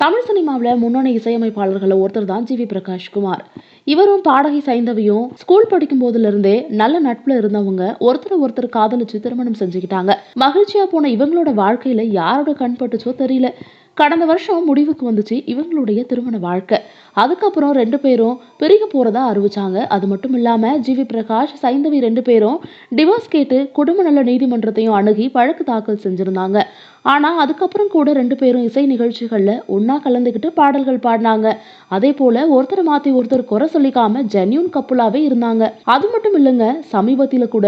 தமிழ் சினிமாவில் முன்னணி இசையமைப்பாளர்கள் ஒருத்தர் தான் ஜி வி பிரகாஷ் குமார். இவரும் பாடகி சைந்தவியும் ஸ்கூல் படிக்கும் போதுல இருந்தே நல்ல நட்புல இருந்தவங்க. ஒருத்தர் காதலிச்சு திருமணம் செஞ்சுக்கிட்டாங்க. மகிழ்ச்சியா போன இவங்களோட வாழ்க்கையில யாரோட கண் பட்டுச்சோ தெரியல. கடந்த வருஷம் முடிவுக்கு வந்துச்சு இவங்களுடைய திருமண வாழ்க்கை. அதுக்கப்புறம் 2 பேரும் பிரிக்க போறதா அறிவிச்சாங்க. அது மட்டும் இல்லாம ஜி வி பிரகாஷ், சைந்தவி 2 பேரும் டிவோர்ஸ் கேட்டு குடும்ப நல நீதிமன்றத்தையும் அணுகி வழக்கு தாக்கல் செஞ்சிருந்தாங்க. ஆனா அதுக்கப்புறம் கூட 2 பேரும் இசை நிகழ்ச்சிகள்ல ஒண்ணா கலந்துக்கிட்டு பாடல்கள் பாடினாங்க. அதே போல ஒருத்தரை மாத்தி ஒருத்தர் குறை சொல்லிக்காம ஜென்யூன் கப்புலாவே இருந்தாங்க. அது மட்டும் இல்லைங்க, சமீபத்தில கூட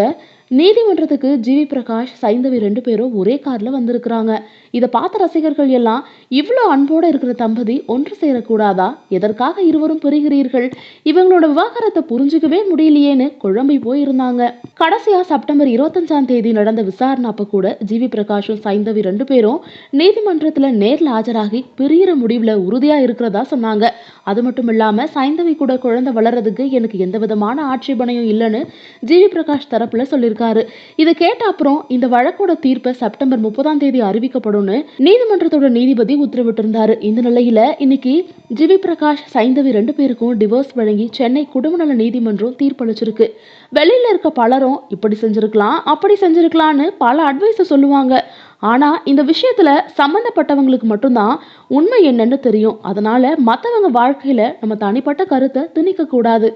நீதிமன்றத்துக்கு ஜி வி பிரகாஷ், சைந்தவி 2 பேரும் ஒரே கார்ல வந்திருக்கிறாங்க. இத பார்த்த ரசிகர்கள் எல்லாம் இவ்ளோ அன்போட இருக்கிற தம்பதி ஒன்று சேரக்கூடாதா? எதற்காக இருவரும் பிரிகிறீர்கள்? இவங்களோட விவாகரத்தை புரிஞ்சுக்கவே முடியலையேன்னு குழம்பி போயிருந்தாங்க. கடைசியா செப்டம்பர் 25ஆம் தேதி நடந்த விசாரணை அப்ப கூட ஜி வி பிரகாஷும் சைந்தவி 2 பேரும் நீதிமன்றத்துல நேர்ல ஆஜராகி பிரியிற முடிவுல உறுதியா இருக்கிறதா சொன்னாங்க. அது மட்டும் இல்லாம சைந்தவி கூட குழந்தை வளர்றதுக்கு எனக்கு எந்த விதமான ஆட்சேபனையும் இல்லைன்னு ஜி வி பிரகாஷ் தரப்புல சொல்லியிருக்காரு. இதை கேட்ட அப்புறம் இந்த வழக்கோட தீர்ப்பை செப்டம்பர் 30ஆம் தேதி அறிவிக்கப்படும்னு நீதிமன்றத்தோட நீதிபதி உத்தரவிட்டிருந்தாரு. இந்த நிலையில இன்னைக்கு ஜி வி பிரகாஷ், சைந்தவி 2 பேருக்கும் டிவோர்ஸ் வழங்கி சென்னை குடும்ப நல நீதிமன்றம் தீர்ப்பளிச்சிருக்கு. வெளியில இருக்க பலரும் இப்படி செஞ்சிருக்கலாம், அப்படி செஞ்சிருக்கலாம்னு பல அட்வைஸ் சொல்லுவாங்க. ஆனா இந்த விஷயத்துல சம்பந்தப்பட்டவங்களுக்கு மட்டும்தான் உண்மை என்னன்னு தெரியும். அதனால மத்தவங்க வாழ்க்கையில நம்ம தனிப்பட்ட கருத்தை திணிக்க கூடாது.